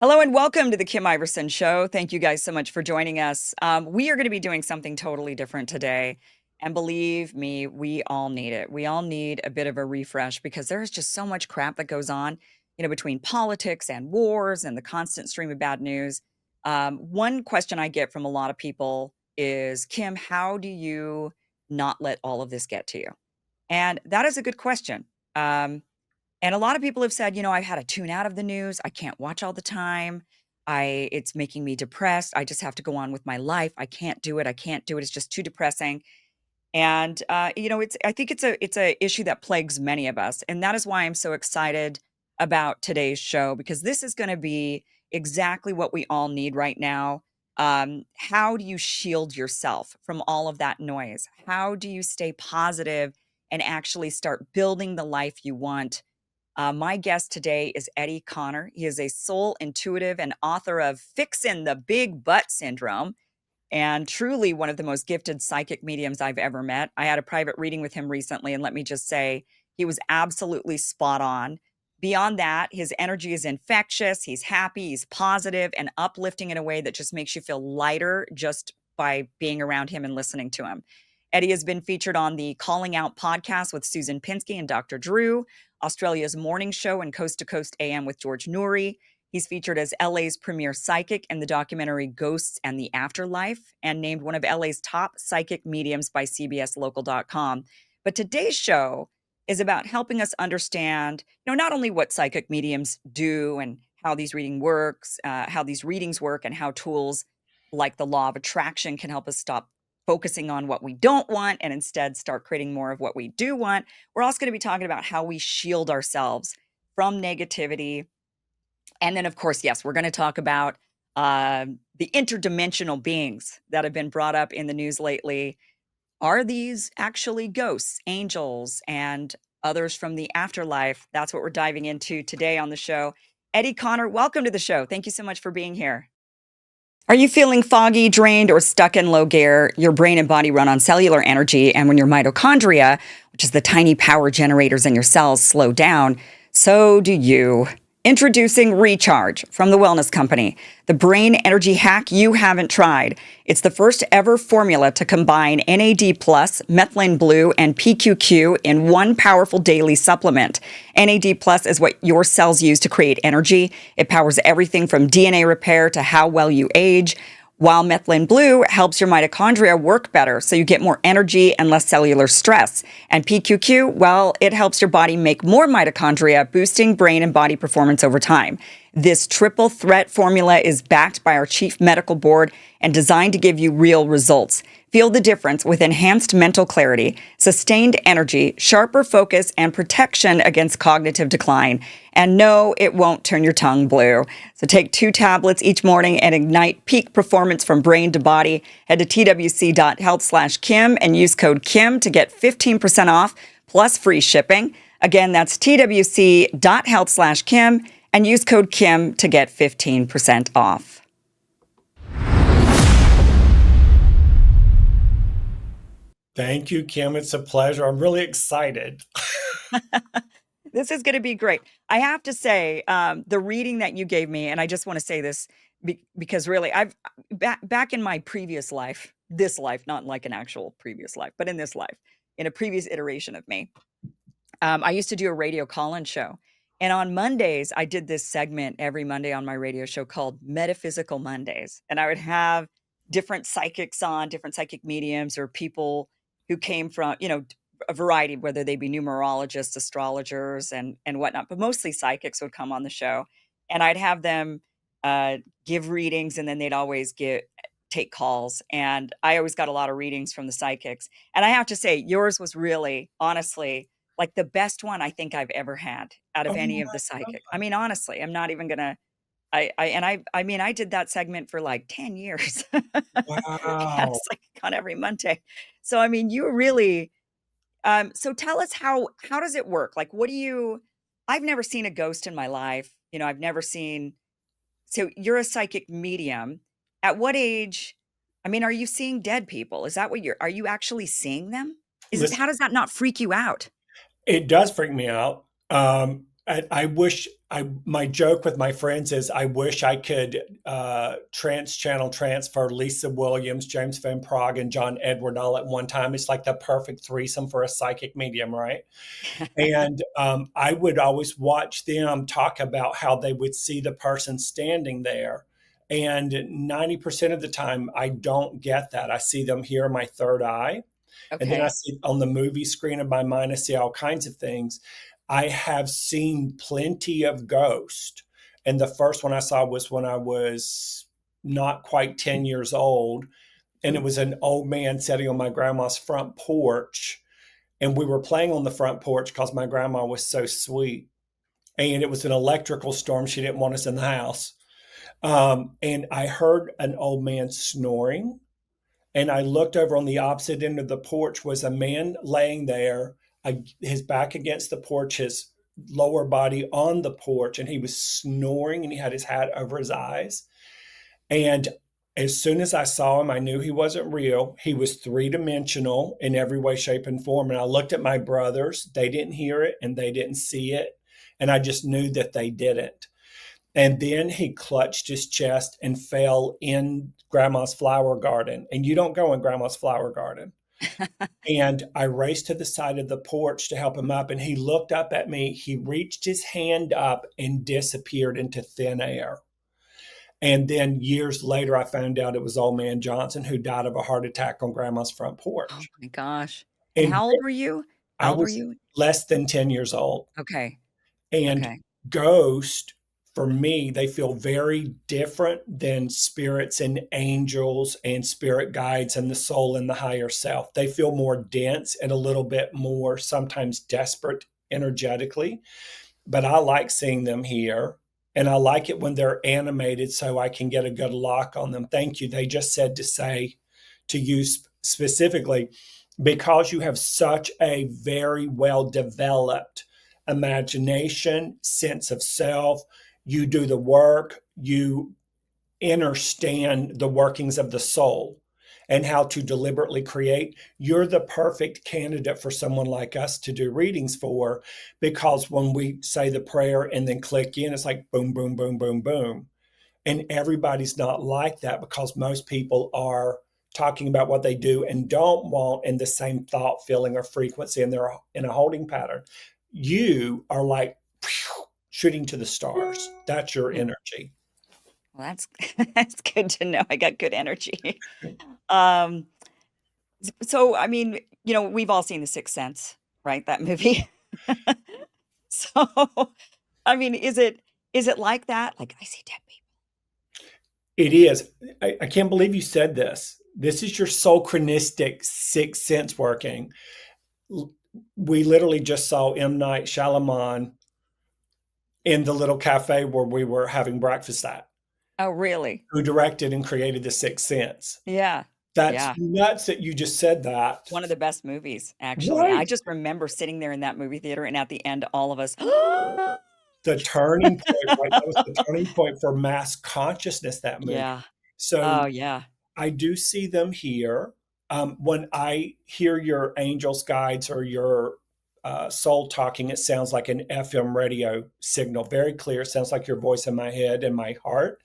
Hello and welcome to the Kim Iverson Show. Thank you guys so much for joining us. We are going to be doing something totally different today. And believe me, we all need it. We all need a bit of a refresh because there's just so much crap that goes on, between politics and wars and the constant stream of bad news. One question I get from a lot of people is, Kim, how do you not let all of this get to you? And that is a good question. And a lot of people have said, I've had to tune out of the news. I can't watch all the time. It's making me depressed. I just have to go on with my life. I can't do it. I can't do it. It's just too depressing. And I think it's a issue that plagues many of us. And that is why I'm so excited about today's show, because this is going to be exactly what we all need right now. How do you shield yourself from all of that noise? How do you stay positive and actually start building the life you want? My guest today is Eddie Connor. He is a soul intuitive and author of Fixin' the Big Butt Syndrome, and truly one of the most gifted psychic mediums I've ever met. I had a private reading with him recently, and let me just say, he was absolutely spot on. Beyond that, his energy is infectious. He's happy, he's positive, and uplifting in a way that just makes you feel lighter just by being around him and listening to him. Eddie has been featured on the Calling Out podcast with Susan Pinsky and Dr. Drew, Australia's morning show and Coast to Coast AM with George Noory. He's featured as LA's premier psychic in the documentary Ghosts and the Afterlife, and named one of LA's top psychic mediums by CBSLocal.com. But today's show is about helping us understand, not only what psychic mediums do and how these how these readings work, and how tools like the law of attraction can help us stop focusing on what we don't want and instead start creating more of what we do want. We're also going to be talking about how we shield ourselves from negativity. And then, of course, yes, we're going to talk about the interdimensional beings that have been brought up in the news lately. Are these actually ghosts, angels, and others from the afterlife? That's what we're diving into today on the show. Eddie Connor, welcome to the show. Thank you so much for being here. Are you feeling foggy, drained, or stuck in low gear? Your brain and body run on cellular energy, and when your mitochondria, which is the tiny power generators in your cells, slow down, so do you. Introducing Recharge from the Wellness Company, the brain energy hack you haven't tried. It's the first ever formula to combine NAD+, methylene blue, and PQQ in one powerful daily supplement. NAD+ is what your cells use to create energy. It powers everything from DNA repair to how well you age, while methylene blue helps your mitochondria work better so you get more energy and less cellular stress. And PQQ, well, it helps your body make more mitochondria, boosting brain and body performance over time. This triple threat formula is backed by our chief medical board and designed to give you real results. Feel the difference with enhanced mental clarity, sustained energy, sharper focus, and protection against cognitive decline. And no, it won't turn your tongue blue. So take 2 tablets each morning and ignite peak performance from brain to body. Head to twc.health/Kim and use code Kim to get 15% off plus free shipping. Again, that's twc.health/Kim and use code Kim to get 15% off. Thank you, Kim. It's a pleasure. I'm really excited. This is going to be great. I have to say, the reading that you gave me, and I just want to say this because really, I've back in my previous life, this life, not like an actual previous life, but in this life, in a previous iteration of me, I used to do a radio call-in show. And on Mondays, I did this segment every Monday on my radio show called Metaphysical Mondays. And I would have different psychics on, different psychic mediums, or people who came from, a variety, whether they be numerologists, astrologers, and whatnot, but mostly psychics would come on the show. And I'd have them give readings, and then they'd always take calls. And I always got a lot of readings from the psychics. And I have to say, yours was really, honestly, like the best one I think I've ever had out of Oh any my of the psychic. I God. mean, honestly, I'm not even gonna. I mean, I did that segment for like 10 years. And Wow. it's like on every Monday. So I mean, you really. So tell us how does it work? Like, what do you? I've never seen a ghost in my life. I've never seen. So you're a psychic medium. At what age? I mean, are you seeing dead people? Is that what are you actually seeing them? Listen, How does that not freak you out? it does freak me out. I wish my joke with my friends is I wish I could trans-channel transfer Lisa Williams, James Van Prague, and John Edward all at one time. It's like the perfect threesome for a psychic medium, right? And I would always watch them talk about how they would see the person standing there. And 90% of the time, I don't get that. I see them here in my third eye. And then I Okay. see on the movie screen of my mind, I see all kinds of things. I have seen plenty of ghosts. And the first one I saw was when I was not quite 10 years old. And it was an old man sitting on my grandma's front porch. And we were playing on the front porch because my grandma was so sweet. And it was an electrical storm. She didn't want us in the house. And I heard an old man snoring, and I looked over on the opposite end of the porch was a man laying there, his back against the porch, his lower body on the porch, and he was snoring and he had his hat over his eyes. And as soon as I saw him, I knew he wasn't real. He was three-dimensional in every way, shape, and form. And I looked at my brothers. They didn't hear it and they didn't see it. And I just knew that they didn't. And then he clutched his chest and fell in grandma's flower garden. And you don't go in grandma's flower garden. And I raced to the side of the porch to help him up. And he looked up at me. He reached his hand up and disappeared into thin air. And then years later, I found out it was old man Johnson who died of a heart attack on grandma's front Oh porch. my gosh. And And how old were you? I How old were was you? less than 10 years old. Okay. And Okay. ghosts, for me, they feel very different than spirits and angels and spirit guides and the soul and the higher self. They feel more dense and a little bit more sometimes desperate energetically. But I like seeing them here. And I like it when they're animated so I can get a good lock on them. Thank you. They just said to say to you specifically, because you have such a very well developed imagination, sense of self, you do the work, you understand the workings of the soul and how to deliberately create, you're the perfect candidate for someone like us to do readings for. Because when we say the prayer and then click in, it's like boom, boom, boom, boom, boom. And everybody's not like that because most people are talking about what they do and don't want in the same thought, feeling, or frequency, and they're in a holding pattern. You are like shooting to the stars. That's your Hmm. energy. Well, that's that's good to know. I got good energy. Um, so I mean, we've all seen The Sixth Sense, right? That movie. So, I mean, is it like that? Like I see dead people. It is. I can't believe you said this. This is your soulchronistic sixth sense working. We literally just saw M. Night Shyamalan in the little cafe where we were having breakfast at, Oh, really? who directed and created The Sixth Sense. Yeah. That's Yeah. nuts that you just said that. One of the best movies, actually. I Right. just remember sitting there in that movie theater, and at the end, all of us The turning point, right? That was the turning point for mass consciousness, that movie. Yeah. So Oh, yeah. I do see them here. When I hear your angels, guides, or your soul talking, it sounds like an FM radio signal, very clear. It sounds like your voice in my head and my heart.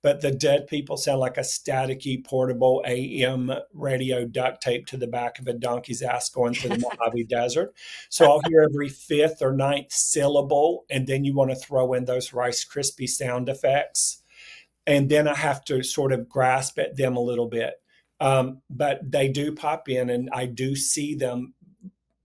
But the dead people sound like a staticky, portable AM radio duct taped to the back of a donkey's ass going through the Mojave Desert. So I'll hear every fifth or ninth syllable, and then you want to throw in those Rice Krispie sound effects, and then I have to sort of grasp at them a little bit. But they do pop in, and I do see them.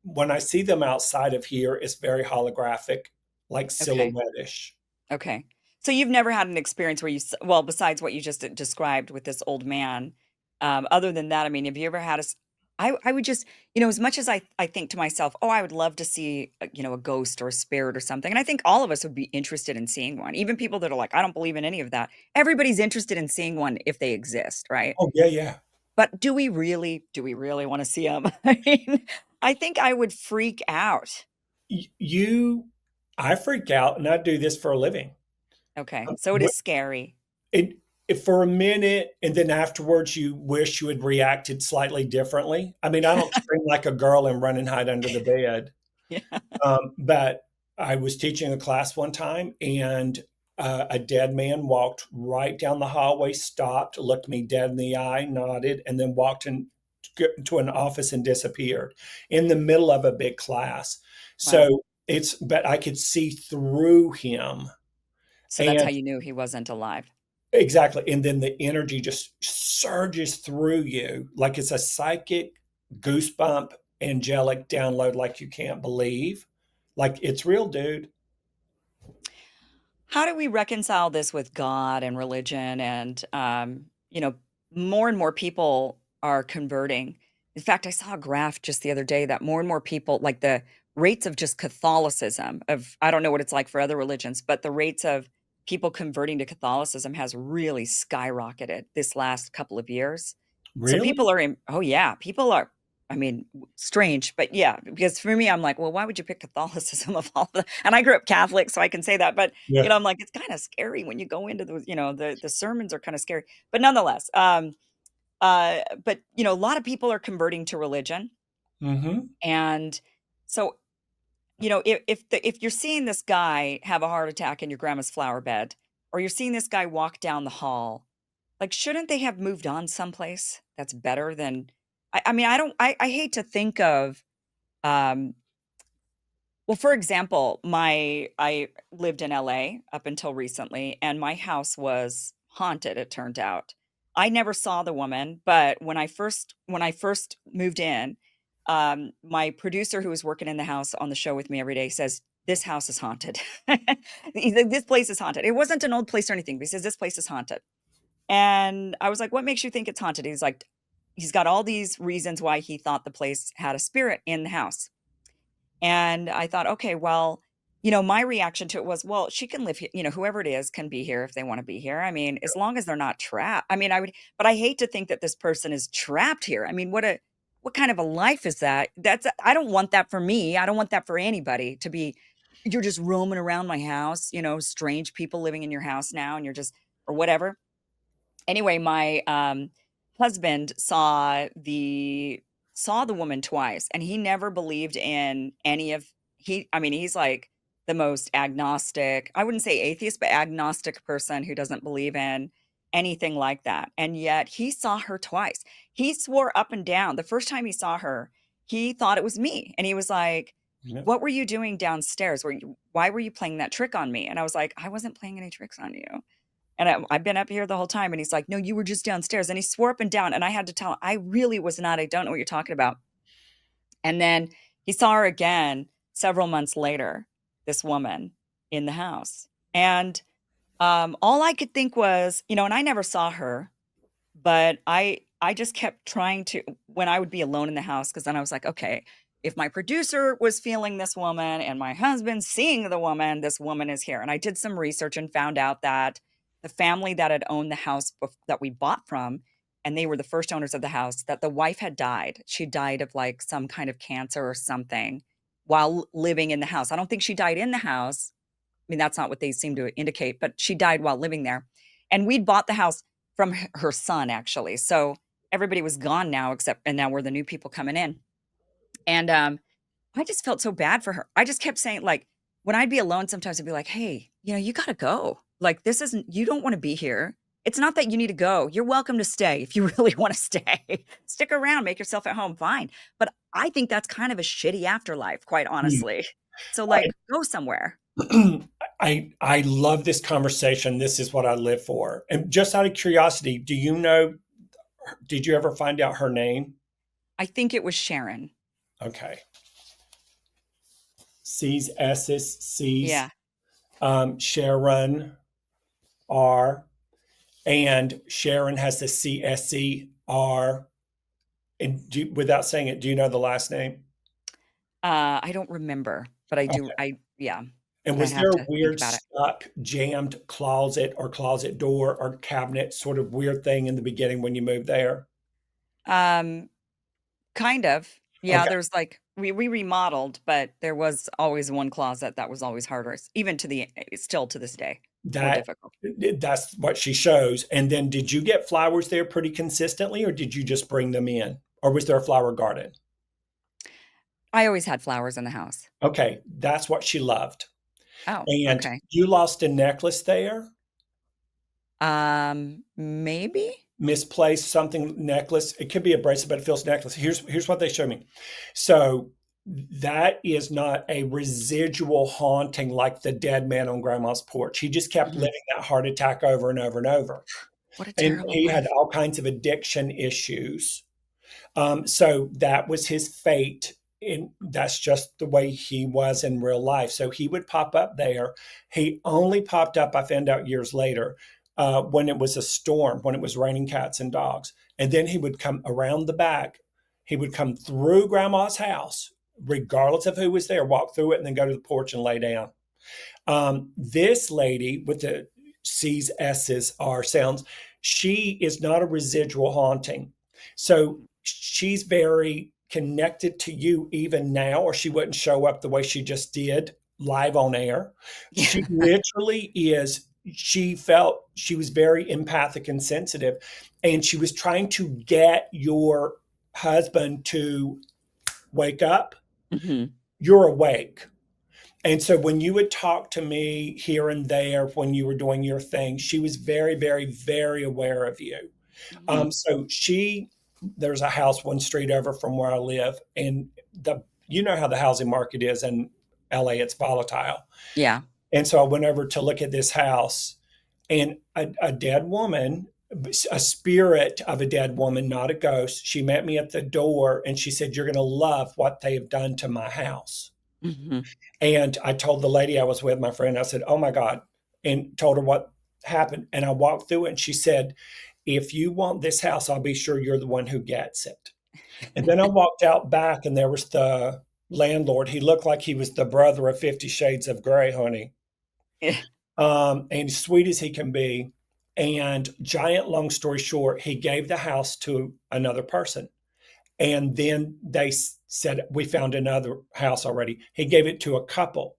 When I see them outside of here, it's very holographic, like Okay. silhouette-ish. Okay. So you've never had an experience where well, besides what you just described with this old man, other than that, I mean, have you ever had I would just, as much as I think to myself, oh, I would love to see, a ghost or a spirit or something. And I think all of us would be interested in seeing one. Even people that are like, I don't believe in any of that. Everybody's interested in seeing one if they exist, right? Oh, yeah, yeah. But do we really want to see them? I mean, I think I would freak out. You, I freak out, and I do this for a living. Okay. Um, So it is scary. It, if for a minute, and then afterwards you wish you had reacted slightly differently. I mean, I don't scream like a girl and run and hide under the bed. Yeah. But I was teaching a class one time, and a dead man walked right down the hallway, stopped, looked me dead in the eye, nodded, and then walked into an office and disappeared in the middle of a big class. Wow. So but I could see through him. So that's how And you knew he wasn't alive. exactly. And then the energy just surges through you like it's a psychic goosebump, angelic download like you can't believe. Like it's real, dude. How do we reconcile this with God and religion? And, more and more people are converting. In fact, I saw a graph just the other day that more and more people, like the rates of just Catholicism, of I don't know what it's like for other religions, but the rates of people converting to Catholicism has really skyrocketed this last couple of years. So Really? people are in, oh, yeah, people are, I mean, strange, but yeah, because for me, I'm like, well, why would you pick Catholicism of all the, and I grew up Catholic, so I can say that, but Yeah. I'm like, it's kinda scary when you go into those, the sermons are kinda scary, but nonetheless, but, a lot of people are converting to religion, Hmm. and so, if you're seeing this guy have a heart attack in your grandma's flower bed, or you're seeing this guy walk down the hall, like, shouldn't they have moved on someplace that's better than I mean, I don't I hate to think of, um well, for example, my I lived in LA up until recently, and my house was haunted, it turned out. I never saw the woman, but when I first moved in, my producer who was working in the house on the show with me every day says, "This house is haunted." He's like, "This place is haunted." It wasn't an old place or anything, but he says, "This place is haunted." And I was like, "What makes you think it's haunted?" He's like, he's got all these reasons why he thought the place had a spirit in the house. And I thought, okay, well, my reaction to it was, well, she can live here, whoever it is can be here if they want to be here. I mean, as long as they're not trapped. I mean, but I hate to think that this person is trapped here. I mean, what kind of a life is that? I don't want that for me. I don't want that for anybody to be, you're just roaming around my house, strange people living in your house now, and you're just, or whatever. Anyway, my, husband saw the woman twice, and he never believed in any of I mean, he's like the most agnostic, I wouldn't say atheist, but agnostic person who doesn't believe in anything like that, and yet he saw her twice. He swore up and down the first time he saw her, he thought it was me, and he was like, Yeah. "What were you doing downstairs? Why were you playing that trick on me?" And I was like, "I wasn't playing any tricks on you." And I've been up here the whole time, and he's like, "No, you were just downstairs." And he swore up and down, and I had to tell him, "I really was not. I don't know what you're talking about." And then he saw her again several months later, this woman in the house. And all I could think was, and I never saw her, but I just kept trying to, when I would be alone in the house, because then I was like, "Okay, if my producer was feeling this woman and my husband seeing the woman, this woman is here." And I did some research and found out that the family that had owned the house that we bought from, and they were the first owners of the house, that the wife had died. She died of, like, some kind of cancer or something while living in the house. I don't think she died in the house. I mean, that's not what they seem to indicate, but she died while living there. And we'd bought the house from her son, actually. So everybody was gone now, and now we're the new people coming in. And I just felt so bad for her. I just kept saying, like, when I'd be alone, sometimes I'd be like, "Hey, you got to go. Like, this isn't, you don't want to be here. It's not that you need to go. You're welcome to stay if you really want to stay. Stick around, make yourself at home, fine." But I think that's kind of a shitty afterlife, quite Mm. honestly. So, like, go somewhere. I love this conversation. This is what I live for. And just out of curiosity, did you ever find out her name? I think it was Sharon. Okay. C's, S's, C's, Yeah. Sharon R. And Sharon has the CSER. And without saying it, do you know the last name? I don't remember, but I do, Okay. yeah, And but I'd was have there a to think weird, about it. stuck, jammed closet or closet door or cabinet sort of weird thing in the beginning when you moved there? Um, kind of. Yeah, Okay. there's like we remodeled, but there was always one closet that was always harder, even still to this day, more That difficult. that's what she shows. And then did you get flowers there pretty consistently, or did you just bring them in? Or was there a flower garden? I always had flowers in the house. Okay, that's what she loved. Oh, And okay. you lost a necklace there, Maybe? misplaced something necklace. It could be a bracelet, but it feels necklace. Here's what they showed me. So that is not a residual haunting like the dead man on grandma's porch. He just kept Mhm. living that heart attack over and over and over. What a And terrible he had life. all kinds of addiction issues. So that was his fate. And that's just the way he was in real life. So he would pop up there. He only popped up, I found out years later, when it was a storm, when it was raining cats and dogs. And then he would come around the back. He would come through grandma's house, regardless of who was there, walk through it, and then go to the porch and lay down. This lady with the C's, S's, R sounds, she is not a residual haunting. So she's very connected to you even now, or she wouldn't show up the way she just did live on air. Yeah. She literally is, she felt she was very empathic and sensitive, and she was trying to get your husband to wake up. Mhm. You're awake. And so when you would talk to me here and there when you were doing your thing, she was very, very, very aware of you. Mhm. So there's a house one street over from where I live, and you know how the housing market is in LA, it's volatile. Yeah. And so I went over to look at this house, and a dead woman, a spirit of a dead woman, not a ghost, she met me at the door and she said, "You're going to love what they have done to my house." Mhm. And I told the lady I was with, my friend, I said, "Oh my God," and told her what happened. And I walked through it and she said, "If you want this house, I'll be sure you're the one who gets it." And then I walked out back and there was the landlord. He looked like he was the brother of 50 Shades of Grey, honey. Yeah. And sweet as he can be. And giant, long story short, he gave the house to another person. And then they said, "We found another house already." He gave it to a couple.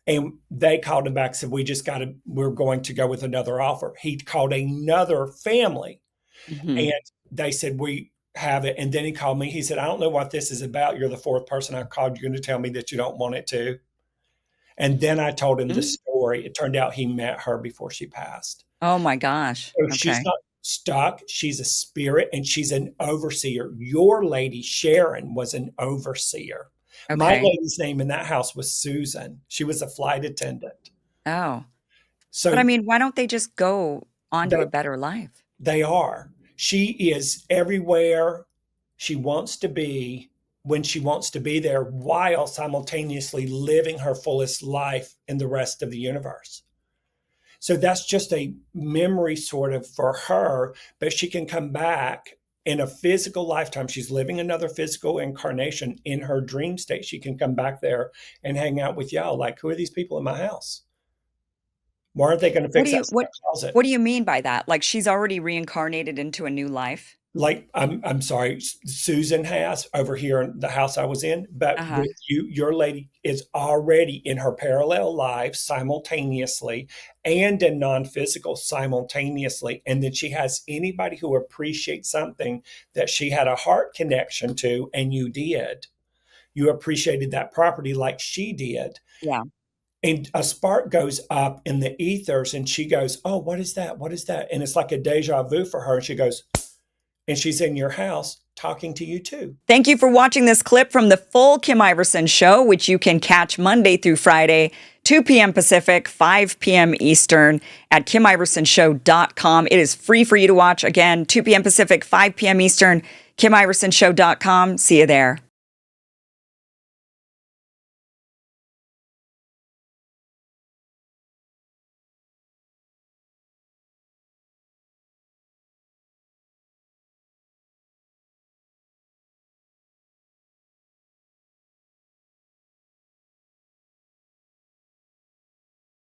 And they called him back, said, we're going to go with another offer. He called another family Mhm. and they said, "We have it." And then he called me. He said, "I don't know what this is about. You're the fourth person I called. You're going to tell me that you don't want it to." And then I told him the Mm. story. It turned out he met her before she passed. Oh my gosh. So she's Okay. not stuck. She's a spirit and she's an overseer. Your lady, Sharon, was an overseer. My Okay. lady's name in that house was Susan. She was a flight attendant. Oh. But I So mean, why don't they just go on to they a better life? they are. She is everywhere she wants to be when she wants to be there while simultaneously living her fullest life in the rest of the universe. So that's just a memory sort of for her, but she can come back in a physical lifetime. She's living another physical incarnation in her dream state. She can come back there and hang out with y'all. Like, who are these people in my house? Why aren't they going to What do fix that you stuff closet? what do you mean by that? Like she's already reincarnated into a new life? Like, I'm sorry, Susan has over here in the house I was in, but Uh-huh. with you, your lady is already in her parallel lives simultaneously and in non-physical simultaneously. And then she has anybody who appreciates something that she had a heart connection to, and you did. You appreciated that property like she did. Yeah. And a spark goes up in the ethers, and she goes, "Oh, what is that? What is that?" And it's like a deja vu for her. And she goes, and she's in your house talking to you too. Thank you for watching this clip from the full Kim Iverson show, which you can catch Monday through Friday, 2 p.m. Pacific, 5 p.m. Eastern at KimIversonShow.com. It is free for you to watch. Again, 2 p.m. Pacific, 5 p.m. Eastern, KimIversonShow.com. See you there.